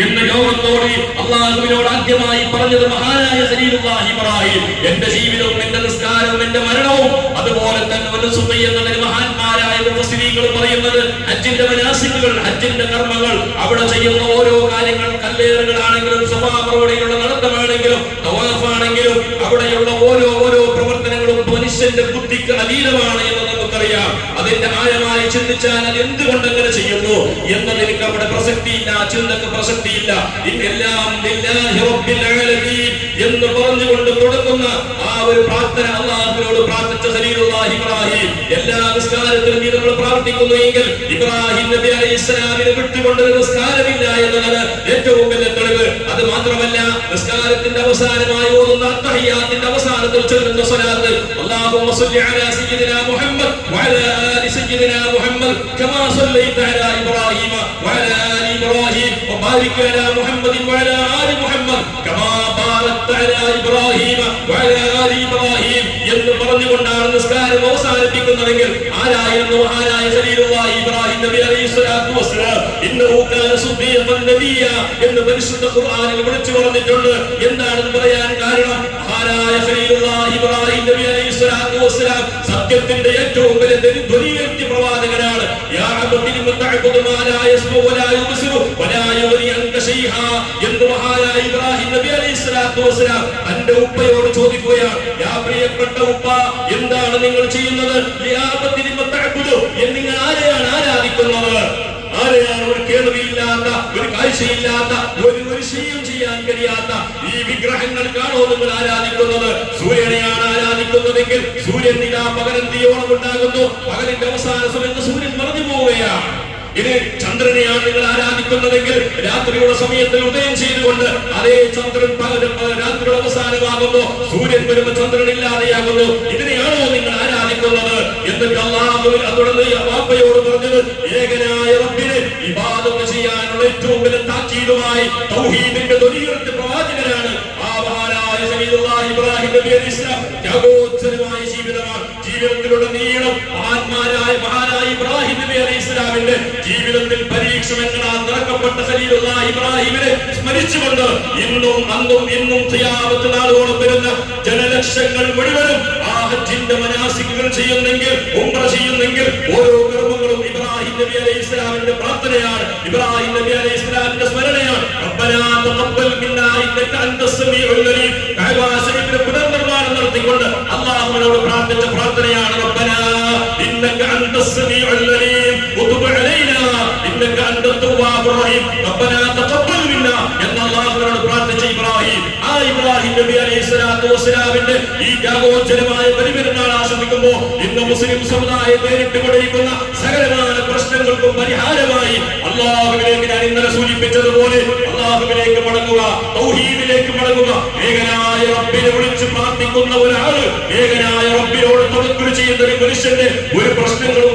എന്ന് ലോകത്തോട് അള്ളാഹുവിനോട് ആദ്യമായി പറഞ്ഞത് മഹാനായ ഖലീലുല്ലാഹി ഇബ്രാഹിം. എന്റെ ജീവിതവും എന്റെ നിസ്കാരവും എന്റെ മരണവും അതുപോലെ തന്നെ എന്നതിന് മഹാന്മാരായ മുഫസ്സിരീങ്ങൾ പറയുന്നത് ഹജ്ജിന്റെ മനാസിക്കുകൾ, ഹജ്ജിന്റെ കർമ്മങ്ങൾ, അവിടെ ചെയ്യുന്ന ഓരോ കാര്യങ്ങൾ, കല്ലേറുകളാണെങ്കിലും സഫാ മർവയിലുള്ള നടത്തമാണെങ്കിലും തവാഫാണെങ്കിലും അവിടെയുള്ള ഓരോ പ്രവർത്തനങ്ങളും മനുഷ്യന്റെ ബുദ്ധിക്ക് അതീതമാണ് എന്ന് നമുക്കറിയാം. അതിന്റെ ആഴമായി ചിന്തിച്ചാൽ അത് എന്തുകൊണ്ട് അങ്ങനെ ചെയ്യുന്നു എന്നതിന് അവിടെ പ്രസക്തിയില്ല, ചിന്തക്ക് പ്രസക്തിയില്ല. ഇതെല്ലാം ലില്ലാഹി റബ്ബിൽ ആലമീൻ എന്ന് പറഞ്ഞുകൊണ്ട് തുടങ്ങുന്ന ആ ഒരു പ്രാർത്ഥന അല്ലാഹുവിനോട് പ്രാർത്ഥിച്ച ഖലീലുല്ലാഹി ഇബ്രാഹിം എല്ലാ നിസ്കാരത്തിലും നമ്മൾ പ്രാർത്ഥിക്കുന്നു എങ്കിൽ ഇബ്രാഹിം നബി അലൈഹിസ്സലാമിനെ വിട്ടുകൊണ്ട് നിസ്കാരമില്ല എന്നതാണ് ഏറ്റവും വലിയ തെളിവ്. അത് മാത്രമല്ല, നിസ്കാരത്തിന്റെ അവസാനമായി ഓതുന്ന തഹിയ്യാത്തിന്റെ അവസാനത്തിൽ ചൊല്ലുന്ന സ്വലാത്ത് അല്ലാഹുമ്മ സ്വല്ലി അലാ സയ്യിദിനാ മുഹമ്മദ് വഅലാ ആലി സയ്യിദിനാ മുഹമ്മദ് കമാ സ്വല്ലൈത അലാ ഇബ്രാഹിം വഅലാ ആലി ഇബ്രാഹിം വബാരിക് അലാ മുഹമ്മദ് വഅലാ ആലി മുഹമ്മദ് കമാ ബാരക്ത അലാ ഇബ്രാഹിം വഅലാ ആലി ഇബ്രാഹിം എന്ന് പറഞ്ഞുകൊണ്ടാണ് നിസ്കാരം അവസാനിപ്പിക്കുന്നതെങ്കിൽ ആരായിരുന്നു മഹാനായ ഖലീലുല്ലാഹി ഇബ്രാഹിം നബി അലൈഹിസ്സലാത്തു വസ്സലാം? ഇന്നഹു കാന സുദ്ദീഖൻ നബിയ എന്ന് പരിശുദ്ധ ഖുർആനിൽ വിളിച്ചു പറഞ്ഞിട്ടുണ്ട്. എന്താണെന്ന് പറയാൻ കാരണം മഹാനായ ഖലീലുല്ലാഹി ഇബ്രാഹിം നബി അലൈഹിസ്സലാത്തു വസ്സലാം സത്യത്തിന്റെ ഏറ്റവും വലിയ ധ്വനിയുയർത്തിയ പ്രവാചകനാണ്. യാ അബ്ദി ലിമ തഅബുദു മാ ലാ യസ്മഉ വലാ യുബ്സിറു വലാ യുഗ്നി അൻക ശൈആ എന്ന് മഹാനായ ഇബ്രാഹിം നബി അലൈഹിസ്സലാത്തു വസ്സലാം തന്റെ ഉപ്പയോട് ചോദിക്കുകയാണ്. യാ പ്രിയപ്പെട്ട ഉപ്പ, എന്താണ് നിങ്ങൾ ചെയ്യുന്നത്? യാ അബ്ദി ലിമ തഅബുദു നിങ്ങൾ ആരെയാണ് ആരാധിക്കുന്നത്? ആരെയാണ് ഒരു കേൾവിയില്ലാത്ത, ഒരു കാഴ്ചയില്ലാത്ത, ഒരു ശരിയും ചെയ്യാൻ കഴിയാത്ത ഈ വിഗ്രഹങ്ങൾക്കാണോ നിങ്ങൾ ആരാധിക്കുന്നത്? സൂര്യനെയാണ് ആരാധിക്കുന്നതെങ്കിൽ സൂര്യൻ നിലാ പകലന്തിയോളം ഉണ്ടാകുന്നു. പകലിന്റെ അവസാന സമയത്ത് സൂര്യൻ മറഞ്ഞു പോവുകയാണ്. ഇത് ചന്ദ്രനെയാണ് നിങ്ങൾ ആരാധിക്കുന്നതെങ്കിൽ രാത്രിയുടെ സമയത്തിൽ ഉദയം ചെയ്തുകൊണ്ട് അതേ ചന്ദ്രൻ രാത്രിയുടെ അവസാനമാകുന്നു. സൂര്യൻ വരുമ്പോൾ ചന്ദ്രൻ ഇല്ലാതെയാകുന്നു. ഇതിനെയാണോ നിങ്ങൾ ആരാധിക്കുന്നത്? എന്നിട്ട് അല്ലാഹു തുടർന്ന് വാപ്പയോട് പറഞ്ഞത് ഏകനായ റബ്ബിനെ ഇബാദത്ത് ചെയ്യാനുള്ള ഏറ്റവും വലിയ താക്കീതുമായി തൗഹീദിന്റെ ധ്വനിയുയർത്തിയ പ്രവാചകനാണ് ആ മഹാനായ ഖലീലുല്ലാഹി ഇബ്രാഹിം നബി അലൈഹിസ്സലാം. ത്യാഗോജ്വലമായ ജീവിതമാണ്. ജീവിതത്തിലുള്ള നീളം മഹാനായ ഇബ്രാഹിം നബി അലൈഹിസ്സലാമിന്റെ ജീവിതത്തിൽ പരീക്ഷണങ്ങളാൽ നിറക്കപ്പെട്ട ഖലീലുല്ലാഹി ഇബ്രാഹിമിനെ സ്മരിച്ചുകൊണ്ട് ഇന്നും അന്നും ഇന്നും ഖിയാമത്ത് നാളോളം വരുന്ന ജനലക്ഷങ്ങൾ മുഴുവനും ആ ഹജ്ജിന്റെ മനാസിക്കുകൾ ചെയ്യുന്നെങ്കിൽ, ഉംറ ചെയ്യുന്നെങ്കിൽ ഓരോ കർമ്മങ്ങളും ഇബ്രാഹിം നബി അലൈഹിസ്സലാമിന്റെ പ്രാർത്ഥനയാണ്, ഇബ്രാഹിം നബി അലൈഹിസ്സലാമിന്റെ സ്മരണയാണ്. റബ്ബനാ തഖബ്ബൽ മിന്നാ ഇന്നക അൻതസ് സമീഉൽ അലീം. കഅബ ശരീഫിന്റെ പുനർനിർമ്മാണം നടത്തിക്കൊണ്ട് അല്ലാഹുവിനോട് പ്രാർത്ഥിച്ച പ്രാർത്ഥനയാണ്. റബ്ബനാ ഇന്നക അൻതസ് സമീഉൽ അലീം വതുബ് അലൈനാ ഇന്നക അൻതത് തവ്വാബുർ റഹീം. റബ്ബനാ തഖബ്ബൽ മിന്നാ എന്ന് അല്ലാഹുവിനോട് പ്രാർത്ഥിച്ച ഇബ്രാഹിം, ആ ഇബ്രാഹിം നബി അലൈഹിസ്സലാത്തു വസ്സലാമിന്റെ ഈ ത്യാഗോജ്വലമായ ബലിപെരുന്നാൾ ആശംസിക്കുമ്പോൾ ഇന്ന് മുസ്ലിം സമുദായം നേരിട്ടുകൊണ്ടിരിക്കുന്ന സകലമായ പ്രശ്നങ്ങൾക്കും പരിഹാരമായി അല്ലാഹുവിലേക്ക് ഞാൻ ഇന്നലെ സൂചിപ്പിച്ചതുപോലെ അല്ലാഹുവിലേക്ക് മടങ്ങുക, തൗഹീദിലേക്ക് മടങ്ങുക. ഏകനായ റബ്ബിനെ വിളിച്ച് പ്രാർത്ഥിക്കുന്ന ഒരാള്, ഏകനായ റബ്ബിനോട് തവക്കുൽ ചെയ്യുന്ന ഒരു മനുഷ്യന്റെ ഒരു പ്രശ്നങ്ങളും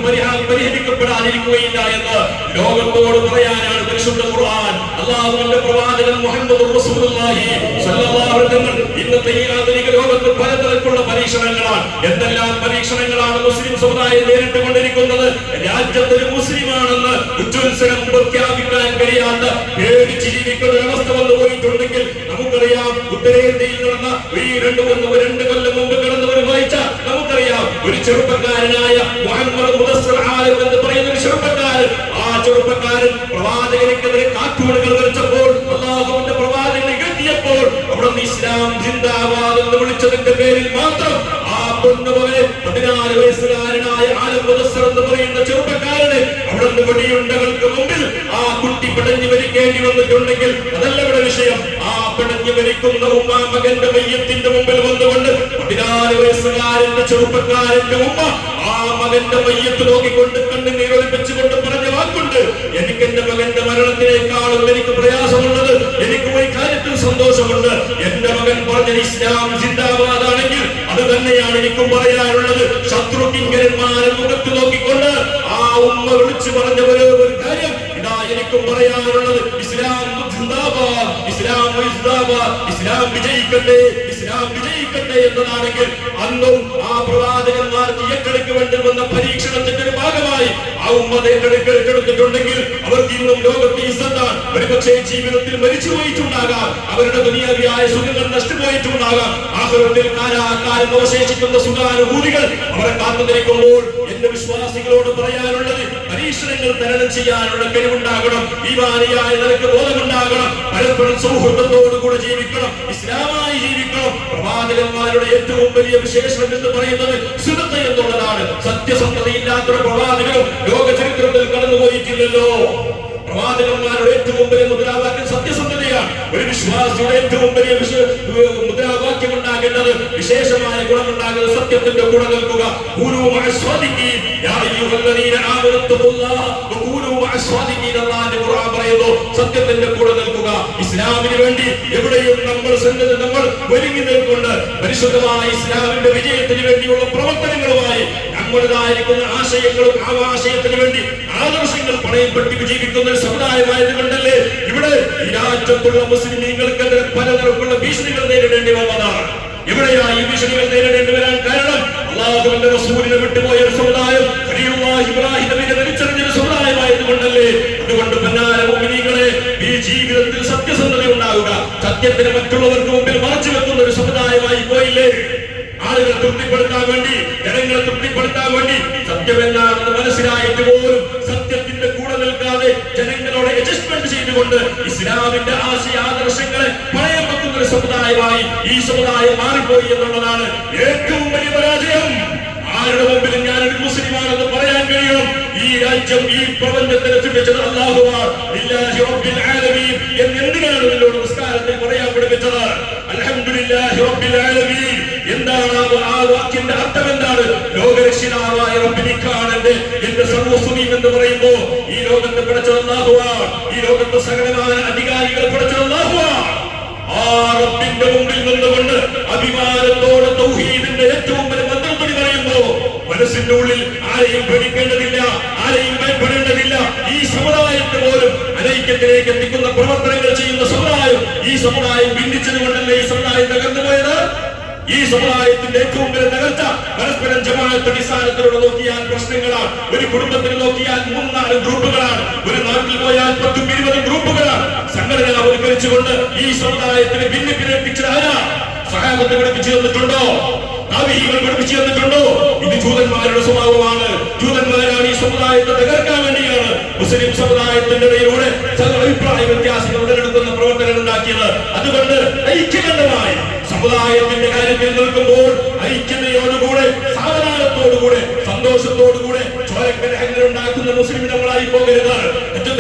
പരിഹരിക്കപ്പെടാതിരിക്കുകയില്ല എന്ന് ലോകത്തോട് പറയാനാണ് പരിശുദ്ധ ഖുർആൻ. അല്ലാഹുവിന്റെ പ്രവാചകൻ മുഹമ്മദുർ റസൂലുള്ളാഹി സ്വല്ലല്ലാഹു അലൈഹി വസല്ലം ഇന്നത്തെ ഈ ആധുനിക ലോകത്ത് പലതരത്തിലുള്ള പരീക്ഷണങ്ങളാണ്. എന്തെല്ലാം പരീക്ഷണങ്ങളാണ് മുസ്ലിം സമുദായം നേരിട്ടുകൊണ്ടിരിക്കുന്നത്? രാജ്യത്തൊരു മുസ്ലിമാണെന്ന് ഉജ്ജ്വത്സരം പ്രഖ്യാപിക്കാൻ കഴിയാത്ത പേടിച്ച് ജീവിക്കുന്ന ഒരവസ്ഥ വന്നു പോയിട്ടുണ്ടെങ്കിൽ നമുക്കറിയാം. ഉത്തരേന്ത്യയിൽ നടന്ന ഈ രണ്ട് കൊല്ലം മുമ്പ് കടന്നവർ വായിച്ച നമുക്കറിയാം. ഒരു ചെറുപ്പക്കാരനായ മുഹമ്മദ് മുദസ്സിർ ആലിം എന്ന് പറയുന്ന ഒരു ചെറുപ്പക്കാരൻ, ആ ചെറുപ്പക്കാരൻ പ്രവാചകനെതിരെ കാർട്ടൂണുകൾ വരച്ചപ്പോൾ അല്ലാഹുവിന്റെ പ്രവാചകനെ എത്തിയപ്പോൾ അവിടെ ഇസ്ലാം ജിന്ദാബാദ് എന്ന് വിളിച്ചതിന്റെ പേരിൽ മാത്രം ആ പൊന്നുമകനെ 14 വയസ്സുകാരനായ ആലിം മുദസ്സിർ എന്ന് പറയുന്ന ചെറുപ്പക്കാരനെ അവിടെ വെടിയുണ്ടകൾക്ക് മുമ്പിൽ ആ കുട്ടി പിടഞ്ഞു മരിക്കേണ്ടി വന്നിട്ടുണ്ടെങ്കിൽ അതല്ല ഇവിടെ വിഷയം. ആ പിടഞ്ഞു മരിക്കുന്ന ഉമ്മ മകന്റെ മയ്യത്തിന്റെ മുമ്പിൽ വന്നുകൊണ്ട് 14 വയസ്സുകാരന്റെ ചെറുപ്പക്കാരന്റെ ഉമ്മ ആ മകന്റെ മയ്യത്ത് നോക്കിക്കൊണ്ട് കണ്ണുനീർ ഒലിപ്പിച്ചുകൊണ്ട് പറഞ്ഞ വാക്കുണ്ട്, എനിക്ക് എന്റെ മകന്റെ മരണത്തിനേക്കാളും എനിക്ക് പ്രയാസമുള്ളത്, എനിക്ക് ഒരു കാര്യത്തിൽ സന്തോഷമുണ്ട്. എന്റെ മകൻ പറഞ്ഞ ഇസ്ലാം ജിന്ദാബാദ് ആണെങ്കിൽ അത് തന്നെയാണ് എനിക്കും പറയാനുള്ളത്. ശത്രുകിങ്കരന്മാരെ മുഖത്ത് നോക്കിക്കൊണ്ട് ആ ഉമ്മ വിളിച്ചു പറഞ്ഞ ഒരു കാര്യം ഇതാ എനിക്കും പറയാനുള്ളത്. ഇസ്ലാം ജിന്ദാബാദ്, ഇസ്ലാം ഇസ്ലാം വിജയിക്കട്ടെ, ഇസ്ലാം വിജയിക്കട്ടെ എന്നതാണെങ്കിൽ അന്നും ആ പ്രവാചകന്മാർക്ക് ഏറ്റെടുക്കേണ്ടി വന്ന പരീക്ഷണത്തിന്റെ ഒരു ഭാഗമായി ആ ഉമ്മത് ഏറ്റെടുത്തിട്ടുണ്ടെങ്കിൽ അവർക്ക് ഇന്നും ലോകത്തെ ഇസ്സത്താണ്. ഒരുപക്ഷെ ജീവിതത്തിൽ മരിച്ചു പോയിട്ടുണ്ടാകാം, അവരുടെ ദുനിയാവിയായ സുഖങ്ങൾ നഷ്ടപോയിട്ടുണ്ടാകാം. ആഖിറത്തിൽ കാലാകാലം അവശേഷിക്കുന്ന സുഖാനുഭൂതികൾ അവരെ കാത്തുനിൽക്കുമ്പോൾ എന്റെ വിശ്വാസികളോട് പറയാനുള്ളത്, പരീക്ഷണങ്ങൾ തരണം ചെയ്യാനുള്ള കഴിവുണ്ടാകണം, ഈമാനിയായ നിനക്ക് ബോധമുണ്ടാകണം, പരസ്പരം സൗഹൃദത്തോടുകൂടെ ജീവിക്കണം, ഇസ്ലാമായി ജീവിക്കണം. പ്രവാചകന്മാരുടെ ഏറ്റവും വലിയ വിശേഷണം എന്ന് പറയുന്നത് സുന്നത്ത എന്നുള്ളതാണ്. സത്യസന്ധതയില്ലാത്ത പ്രവാചകരും ലോക ചരിത്രത്തിൽ കടന്നുപോയിട്ടില്ലല്ലോ. പ്രവാചകന്മാരുടെ ഏറ്റവും വലിയ മുദ്രാവാക്യം സത്യസന്ധതയാണ്. ഒരു വിശ്വാസിയുടെ ഏറ്റവും വലിയ മുദ്രാവാക്യം ഉണ്ടാകേണ്ടത്, വിശേഷമായ ഗുണമുണ്ടാകുന്നത് സത്യത്തിന്റെ കൂടെ നിൽക്കുക. സത്യത്തിന്റെ കൂടെ നിൽക്കുക. ഇസ്ലാമിന് വേണ്ടി എവിടെയും നമ്മൾ ഒരുങ്ങി നിൽക്കൊണ്ട് പരിശുദ്ധമായ ഇസ്ലാമിന്റെ വിജയത്തിന് വേണ്ടിയുള്ള പ്രവർത്തനങ്ങളുമായി നമ്മുടേതായിരിക്കുന്ന ആശയങ്ങളും ആ ആശയത്തിന് വേണ്ടി ആദർശങ്ങൾ പണയപ്പെട്ട് ജീവിക്കുന്ന ഒരു സമുദായമായതുകൊണ്ടല്ലേ ഇവിടെ ഈ രാജ്യത്തുള്ള മുസ്ലിമീങ്ങൾക്കെതിരെ പലതരത്തിലുള്ള ഭീഷണികൾ നേരിടേണ്ടി വന്നതാണ്. എവിടെയാ ഈ ഭീഷണികൾ നേരിടേണ്ടി വരാൻ കാരണം? അല്ലാഹുവിന്റെ റസൂലിനെ വിട്ടുപോയ ഒരു സമുദായം, ഖലീലുല്ലാഹി ഇബ്രാഹിം നബിയെ വലിച്ചെറിഞ്ഞ ഒരു സമുദായമായതുകൊണ്ടല്ലേ. അതുകൊണ്ട് പൊന്നാര മുഅ്മിനീങ്ങളെ, ഈ ജീവിതത്തിൽ സത്യസന്ധത ഉണ്ടാവുക, സത്യത്തിന് മറ്റുള്ളവർക്ക് മുമ്പിൽ മറച്ചു വെക്കുന്ന ഒരു സമുദായമായി പോയില്ലേ. ആളുകളെ തൃപ്തിപ്പെടുത്താൻ വേണ്ടി, ജനങ്ങളെ തൃപ്തിപ്പെടുത്താൻ വേണ്ടി സത്യം എന്താണെന്ന് മനസ്സിലായിട്ട് പോലും സത്യത്തിന്റെ കൂടെ നിൽക്കാതെ ജനങ്ങളോട് അഡ്ജസ്റ്റ്മെന്റ് ചെയ്തുകൊണ്ട് ഇസ്ലാമിന്റെ ആശയാദർശങ്ങളെ പണയം വെക്കുന്ന ഒരു സമുദായമായി ഈ സമുദായം മാറിപ്പോയി എന്നുള്ളതാണ് ഏറ്റവും വലിയ പരാജയം. ആരുടെ മുമ്പിലും ഞാനൊരു മുസ്ലിമാണെന്ന് പറയാൻ കഴിയണം. ഈ രാജ്യം, ഈ പ്രപഞ്ചത്തിനെ സൃഷ്ടിച്ചത് അല്ലാഹുവാണ്. ലില്ലാഹി റബ്ബിൽ ആലമീൻ എന്ന് എന്തിനാണ് നിന്നോട് നിസ്കാരത്തിൽ പറയാൻ പഠിപ്പിച്ചത്? അൽഹംദുലില്ലാഹി റബ്ബിൽ ആലമീൻ എന്താണ് ആ വാക്കിന്റെ അർത്ഥം? എന്താണ്? ലോകരക്ഷിതാവായ റബ്ബിനിക്കാണ് എന്റെ സർവസ്വമീം എന്ന് പറയുമ്പോ ഈ ലോകത്തെ പഠിച്ചത് അല്ലാഹുവാണ്. ഈ ലോകത്തെ സകലമായ അധികാരികളെ പഠിച്ചത് അല്ലാഹുവാണ്. ആ റബ്ബിന്റെ മുമ്പിൽ നിന്നുകൊണ്ട് അഭിമാനത്തോടെ തൗഹീദിന്റെ ഏറ്റവും വലിയ മന്ത്രപ്പടി പറയുമ്പോ മനസ്സിന്റെ ഉള്ളിൽ ആരെയും പേടിക്കേണ്ടതില്ല, ആരെയും ഭയപ്പെടേണ്ടതില്ല. ഈ സമുദായത്തെ പോലും അനൈക്യത്തിലേക്ക് എത്തിക്കുന്ന പ്രവർത്തനങ്ങൾ ചെയ്യുന്ന സമുദായം, ഈ സമുദായം ഭിന്നിച്ചത് കൊണ്ടല്ലേ ഈ സമുദായം തകർന്നുപോയത്? ഈ സമുദായത്തിന്റെ ഏറ്റവും വലിയ തകർച്ച പരസ്പരം ജമാഅത്ത് അടിസ്ഥാനത്തിലൂടെ നോക്കിയാൽ പ്രശ്നങ്ങളാണ്. ഒരു കുടുംബത്തിന് നോക്കിയാൽ 3-4 ഗ്രൂപ്പുകളാണ്. ഒരു നാട്ടിൽ പോയാൽ 10-20 ഗ്രൂപ്പുകളാണ്. സംഘടനവൽക്കരിച്ചുകൊണ്ട് ഈ സമുദായത്തിന് ഭിന്നിപ്പിനെത്തിച്ചത് ആരാ? സഹാബത്ത് പഠിപ്പിച്ചു തന്നിട്ടുണ്ടോ? താബിഈകൾ പഠിപ്പിച്ചു തന്നിട്ടുണ്ടോ? ഇത് ജൂതന്മാരുടെ സ്വഭാവമാണ്. ജൂതന്മാരാണ് ഈ സമുദായത്തെ തകർക്കാൻ വേണ്ടിയാണ് മുസ്ലിം സമുദായത്തിന്റെ ഇടയിലൂടെ അഭിപ്രായ വ്യത്യാസങ്ങൾ ഉടലെടുക്കുന്ന പ്രവർത്തനം ഉണ്ടാക്കിയത്. അതുകൊണ്ട് ഐക്യബദ്ധമായി സമുദായത്തിന്റെ കാര്യത്തിൽ നിൽക്കുമ്പോൾ ഐക്യതയോടുകൂടെ, സാവധാനത്തോടുകൂടെ, സന്തോഷത്തോടുകൂടെ ചോരക്കലഹങ്ങൾ ഉണ്ടാക്കുന്ന മുസ്ലിം നമ്മളായി പോകരുത്. ഏറ്റവും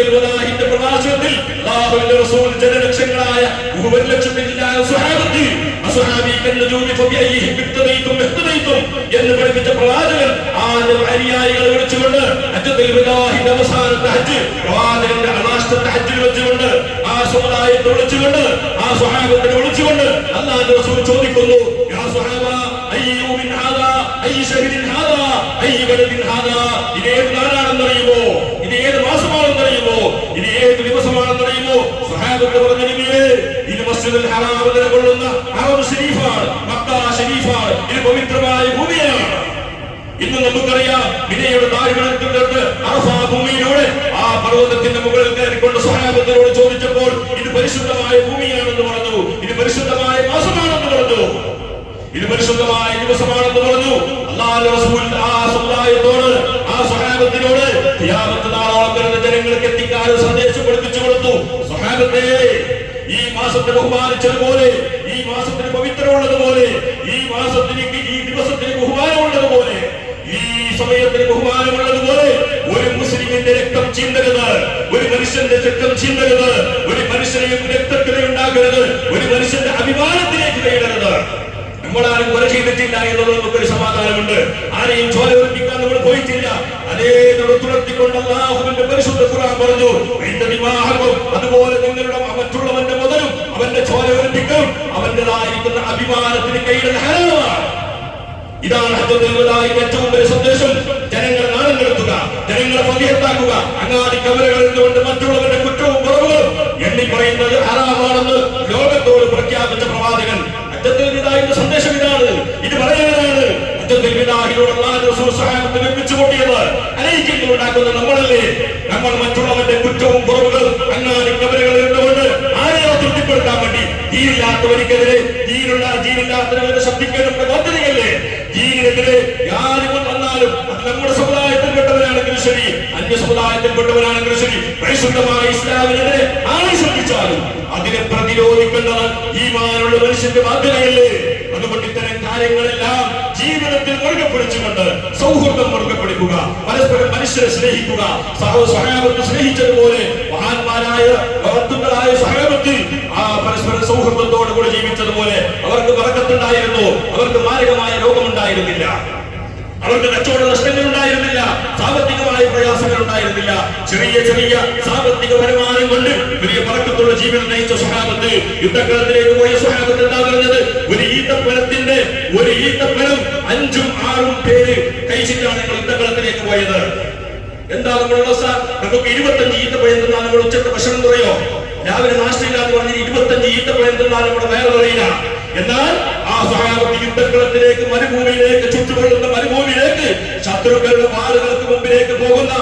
പ്രഭാഷണത്തിൽ അല്ലാഹുവിന്റെ റസൂൽ ജനലക്ഷങ്ങളായ 1,00,000 സ്വഹാബത്തിൽ എന്ന് പഠിപ്പിച്ച പ്രവാചകൻ ആ അനുയായികളെ വിളിച്ചുകൊണ്ട് അവസാനത്തെ ഹജ്ജ്, പ്രവാചകന്റെ അനാഷ്ടത്തെ ഹജ്ജിൽ വെച്ചുകൊണ്ട് ആ സമുദായത്തെ വിളിച്ചുകൊണ്ട്, ആ സ്വഹാബത്തിനെ വിളിച്ചുകൊണ്ട് അല്ലാഹുവിന്റെ റസൂൽ ചോദിക്കുന്നു, യാ സ്വഹാബ അയ്യു മിൻ ഹാദാ അയ്യു ശഹരിൻ ഹാദാ അയ്യു ബലദിൻ ഹാദാ, ഇത് ഏത് നാടാണെന്നറിയുമോ? ഇത് ഏത് മാസമാണെന്നറിയുമോ? ഇത് ഏത് ദിവസമാണെന്നറിയുമോ? സ്വഹാബത്ത് പറഞ്ഞ നബിയേ, ഇത് മസ്ജിദുൽ ഹറാം നിലകൊള്ളുന്ന ഹറം ശരീഫാണ്, മക്ക ശരീഫാണ്, ഇത് പവിത്രമായ ഭൂമിയാണ്. ഇന്ന് നമുക്കറിയാം, മിനയുടെ താഴ്വരത്തിനടുത്ത് അറഫാ ഭൂമിയിലൂടെ ആ പർവ്വതത്തിന്റെ മുകളിൽ കയറിക്കൊണ്ട് സ്വഹാബത്തിനോട് ചോദിച്ചപ്പോൾ ഇത് പരിശുദ്ധമായ ഭൂമിയാണെന്ന് പറഞ്ഞു, ഇത് പരിശുദ്ധമായ മാസമാണെന്ന് പറഞ്ഞു, ഇത് പരിശുദ്ധമായ ദിവസമാണെന്ന് പറഞ്ഞു. അല്ലാഹുവിന്റെ റസൂൽ ആ സമുദായത്തോട്, ആ സ്വഹാബത്തിനോട് ഖിയാമത്ത് നാളോളം വരുന്ന ജനങ്ങൾക്ക് എത്തിക്കാൻ സന്ദേശം പഠിപ്പിച്ചു കൊടുത്തു. സ്വഹാബത്തെ, ഈ മാസത്തെ ബഹുമാനിച്ചതുപോലെ, ഈ മാസത്തിന് പവിത്രമുള്ളതുപോലെ, ഈ മാസത്തിന്, ഈ ദിവസത്തിന് ബഹുമാനമുള്ളതുപോലെ, ഈ സമയത്തിന് ബഹുമാനമുള്ളതുപോലെ ഒരു മുസ്ലിമിന്റെ രക്തം ചിന്തരുത്, ഒരു മനുഷ്യന്റെ രക്തം ചിന്തരുത്, ഒരു മനുഷ്യനെയും രക്തത്തിനെ ഉണ്ടാകരുത്, ഒരു മനുഷ്യന്റെ അഭിമാനത്തിലേക്ക് കയറരുത്. നമ്മളാരും കൊല ചെയ്തിട്ടില്ല എന്നുള്ളത് നമുക്കൊരു സമാധാനമുണ്ട്. ആരെയും ചോര ഒലിപ്പിക്കാൻ നമ്മൾ പോയിട്ടില്ല. അതേ തുടർത്തിക്കൊണ്ട് അല്ലാഹുവിന്റെ പരിശുദ്ധ ഖുർആൻ പറഞ്ഞു, അതുപോലെ നിങ്ങളുടെ മറ്റുള്ളവന്റെ മുതലും അവന്റെ ചോര ഒലിപ്പിക്കും അവന്റേതായിരിക്കുന്ന അഭിമാനത്തിന് കൈയിടുന്ന ഹറാമാണ്. ഇതാണ് ഹജ്ജത്തുൽ വദാഇന്റെ ഏറ്റവും വലിയ സന്ദേശം. ജനങ്ങളെ നാണം കെടുത്തുക, ജനങ്ങളെ ഫളിഹത്താക്കുക, അങ്ങാടി കവലകളിൽ നിന്നുകൊണ്ട് മറ്റുള്ളവരുടെ കുറ്റവും കുറവുകളും എണ്ണി പറയുന്നത് ഹറാമാണെന്ന് ലോക പ്രഖ്യാപിച്ച പ്രവാചകൻ ഹജ്ജത്തുൽ വിദാഇന്റെ സന്ദേശം ഇതാണ്. ഇത് പറയാനാണ് ഹജ്ജത്തുൽ വിദാഇലൂടെ അല്ലാഹു റസൂൽ സ്വഹാബത്ത് നിർമ്മിച്ചു കൂട്ടിയത്. അനൈക്യങ്ങൾ ഉണ്ടാക്കുന്ന നമ്മളല്ലേ? നമ്മൾ മറ്റുള്ളവന്റെ കുറ്റവും കുറവുകളും അങ്ങാടി കബറുകളിൽ ഇരുന്നുകൊണ്ട് ആരെയോ തൃപ്തിപ്പെടുത്താൻ വേണ്ടി ജീനില്ലാത്തവർക്കെതിരെ ജീനില്ലാത്തവരെ ശബ്ദിക്കേണ്ട ബാധ്യതയല്ലേ? ജീനിനെതിരെ ആരും വന്നാലും അത് നമ്മുടെ സമുദായത്തിൽപ്പെട്ടവരാണെങ്കിലും ശരി, അന്യ സമുദായത്തിൽപ്പെട്ടവരാണെങ്കിലും ശരി, പരിശുദ്ധമായ ഇസ്ലാമിനെതിരെ ആരെ ശബ്ദിച്ചാലും അതിനെ പ്രതിരോധിക്കേണ്ടത് ഈമാനുള്ള മനുഷ്യന്റെ ബാധ്യതയല്ലേ? അതുകൊണ്ട് ഇത്തരം കാര്യങ്ങളെല്ലാം ജീവിതത്തിൽ മുറുകെ പിടിച്ചുകൊണ്ട് സൗഹൃദം മുറുകെ പിടിക്കുക, പരസ്പരം മനുഷ്യരെ സ്നേഹിക്കുക. സ്വഹാബത്ത് സ്നേഹിച്ചതുപോലെ മഹാന്മാരായ മഹത്തുക്കളായ സ്വഹാബത്ത് ആ പരസ്പര സൗഹൃദത്തോടു കൂടി ജീവിച്ചതുപോലെ അവർക്ക് ബറക്കത്തുണ്ടായിരുന്നു, അവർക്ക് മാരകമായ രോഗമുണ്ടായിരുന്നില്ല, അവർക്ക് കച്ചവട നഷ്ടങ്ങൾ ഉണ്ടായിരുന്നില്ല, സാമ്പത്തികമായ പ്രയാസങ്ങൾ ഉണ്ടായിരുന്നില്ല. ചെറിയ ചെറിയ സാമ്പത്തിക വരുമാനം കൊണ്ട് വലിയ ബറക്കത്തുള്ള ജീവിതം നയിച്ച സ്വഹാബത്ത് യുദ്ധക്കളത്തിലേക്ക് പോയ സ്വഹാബത്ത് എന്താ പറഞ്ഞത്? ഒരു ഈത്തപ്പഴം 5ഉം 6ഉം പേര് കഴിച്ചിട്ടാണ് ഞങ്ങൾ യുദ്ധക്കളത്തിലേക്ക് പോയത്. എന്താ നമ്മുടെ അവസ്ഥ? നമുക്ക് 25 ഈത്തപ്പഴം തിന്നാൽ നമ്മൾ ഉച്ചത്തെ ഭക്ഷണം കുറയോ? രാവിലെ നാഷ്ടയില്ലാന്ന് പറഞ്ഞ് 25 ഈത്തപ്പഴം തിന്നാൽ നമ്മുടെ വയറ് കുറയില്ല. എന്നാൽ ആ സ്വഹാബത്ത് യുദ്ധക്കളത്തിലേക്ക്, മരുഭൂമിയിലേക്ക്, ചുറ്റുകൊള്ളുന്ന മരുഭൂമിയിലേക്ക്, ശത്രുക്കളുടെ വാളുകൾക്ക് മുമ്പിലേക്ക് പോകുന്ന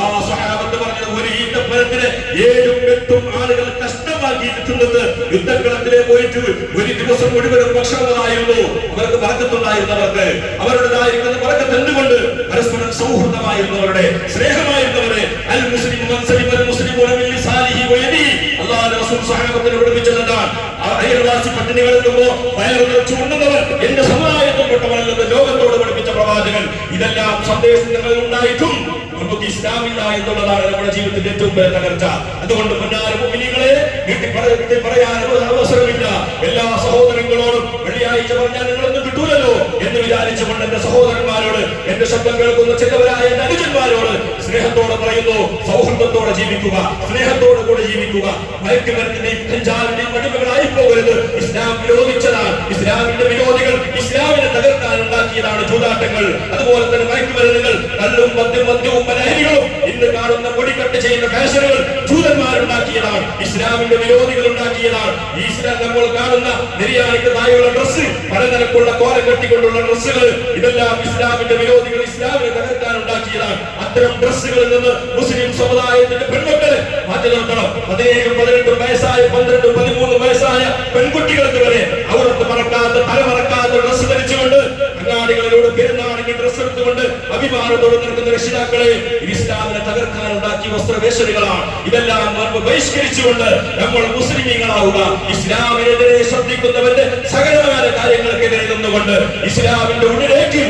ആ സ്വഹാബത്ത് പറഞ്ഞത് ഒരു ഈത്തപ്പഴത്തിന് 7ഉം 8ഉം ആളുകൾ കഷ്ടമാക്കി തിന്നത് യുദ്ധക്കളത്തിലേക്ക് പോയിട്ട് ഒരു ദിവസം മുഴുവനും ഭക്ഷണമായിരുന്നു. അവർക്ക് ബറക്കത്തുണ്ടായിരുന്നവർക്ക് അവരുടേതായിരിക്കുന്ന ബറക്കത്ത് എന്തുകൊണ്ട്? പരസ്പരം സൗഹൃദമായിരുന്നവരുടെ, സ്നേഹമായിരുന്നവരെ. അൽ മുസ്ലിം മൻ സലിമ അൽ മുസ്ലിമൂന മിൻ ലിസാനിഹി വ യദിഹി. അല്ലാഹുവിന്റെ റസൂൽ സ്വഹാബത്തിനെ പഠിപ്പിച്ചത് എന്താണ്? അയൽവാസി പട്ടിണി കിടക്കുമ്പോൾ വയറ് നിറച്ചു ഉണ്ണുന്നവർ എന്റെ സമുദായത്തിൽപ്പെട്ടവരല്ലെന്ന് ലോകത്തോട് പഠിപ്പിച്ച പ്രവാചകൻ. ഇതെല്ലാം സന്ദേശങ്ങളിൽ ഉണ്ടായിട്ടും നമുക്ക് ഇസ്ലാമില്ല എന്നുള്ളതാണ് നമ്മുടെ ജീവിതത്തിന്റെ ഏറ്റവും വലിയ തകർച്ച. അതുകൊണ്ട് പൊന്നാര മുഅ്മിനീങ്ങളെ വീട്ടിൽ പറയാൻ അവസരമില്ല. എല്ലാ സഹോദരങ്ങളോടും വെള്ളിയാഴ്ച പറഞ്ഞാൽ നിങ്ങളൊന്നും കിട്ടൂലല്ലോ എന്ന് വിചാരിച്ചുകൊണ്ട് എന്റെ സഹോദരന്മാരോട്, എന്റെ ശബ്ദം കേൾക്കുന്ന ചിലവരായ എന്റെ അനുജന്മാരോട് സ്നേഹത്തോടെ പറയുന്നു, സൗഹൃദത്തോടെ ജീവിക്കുക, സ്നേഹത്തോടെ കൂടെ ജീവിക്കുക. മയക്കുമരുന്നിന്റെയും കഞ്ചാവിന്റെയും അടിമകളായി പോകരുത്. ഇസ്ലാം വിരോധിച്ചതാണ്. ഇസ്ലാമിന്റെ വിരോധികൾ ഇസ്ലാമിനെ തകർക്കാൻ ഉണ്ടാക്കിയതാണ് ചൂതാട്ടങ്ങൾ, അതുപോലെ തന്നെ മയക്കുമരുന്നുകൾ, കല്ലും മദ്യവും ലഹരികളും ഇന്ന് കാണുന്ന പൊടിക്കട്ട് ചെയ്യുന്ന ഫാഷനുകൾ ജൂതന്മാരുണ്ടാക്കിയതാണ്, ഇസ്ലാമിന്റെ വിരോധികൾ ഉണ്ടാക്കിയതാണ്. ഈ ഇസ്ലാം നമ്മൾ കാണുന്ന നിര്യാണിക്ക് തായുള്ള ഡ്രസ്സ്, പലനിരക്കുള്ള കോലം കെട്ടിക്കൊണ്ടുള്ള ഡ്രസ്സുകൾ, ഇതെല്ലാം ഇസ്ലാമിന്റെ വിരോധികൾ ഇസ്ലാമിനെ തകർക്കാൻ ഉണ്ടാക്കിയതാണ്. അത്തരം ഡ്രസ്സുകളിൽ നിന്ന് മുസ്ലിം സമുദായത്തിന്റെ പെൺമക്കളെ മാറ്റി നിർത്തണം. 17, 18 വയസ്സായ 12, 13 വയസ്സായ പെൺകുട്ടികൾക്ക് വരെ അവർക്ക് മറക്കാത്ത, തലമറക്കാത്ത ഡ്രസ്സ് ധരിച്ചുകൊണ്ട് അങ്ങാടികളിലൂടെ പെരുന്നാളിന്റെ ഡ്രസ്സ് എടുത്തുകൊണ്ട് അഭിമാനത്തോടെ നിൽക്കുന്ന രക്ഷിതാക്കളെ ഇസ്ലാമിനെ തകർക്കാൻ ഉണ്ടാക്കിയ വസ്ത്രവേഷണികളാണ്. ഇതെല്ലാം നമ്മൾ ബഹിഷ്കരിച്ചുകൊണ്ട് നമ്മൾ മുസ്ലിമീങ്ങളാവുക. ഇസ്ലാമിനെതിരെ ശ്രദ്ധിക്കുന്നവന്റെ സകലമായ കാര്യങ്ങൾക്കെതിരെ നിന്നുകൊണ്ട് ഇസ്ലാമിന്റെ ഉള്ളിലേക്ക്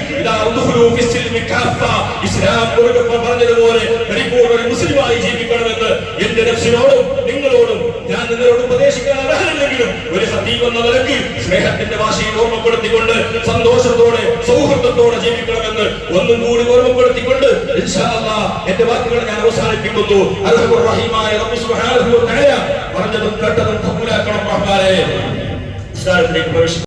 ഇസ്ലാം പറഞ്ഞതുപോലെ പരിപൂർണ്ണ മുസ്ലിമായി ജീവിക്കണമെന്ന് എന്റെ നഫ്സിനോടും നിങ്ങളോടും ഞാൻ നിങ്ങളോട് ഉപദേശിക്കാൻ അർഹനല്ലെങ്കിലും ഒരു ഖതീബ് എന്ന നിലയ്ക്ക് സ്നേഹത്തിന്റെ ഭാഷയിൽ ഓർമ്മപ്പെടുത്തിക്കൊണ്ട് സന്തോഷത്തോടെ സൗഹൃദത്തോടെ ജീവിക്കണമെന്ന് ഒന്നും കൂടി ഓർമ്മപ്പെടുത്തിക്കൊണ്ട് ഇൻഷാ അല്ലാഹ് എന്റെ വാക്കുകൾ ഞാൻ അവസാനിപ്പിക്കുന്നു. അർഹമുർ റഹീമായ റബ്ബ് സുബ്ഹാനഹു വ തആല പറഞ്ഞതും കേട്ടതും കബൂലാക്കണം റഹ്മാനേ. ഇസ്ലാമിലേക്ക് പ്രവേശിക്കും.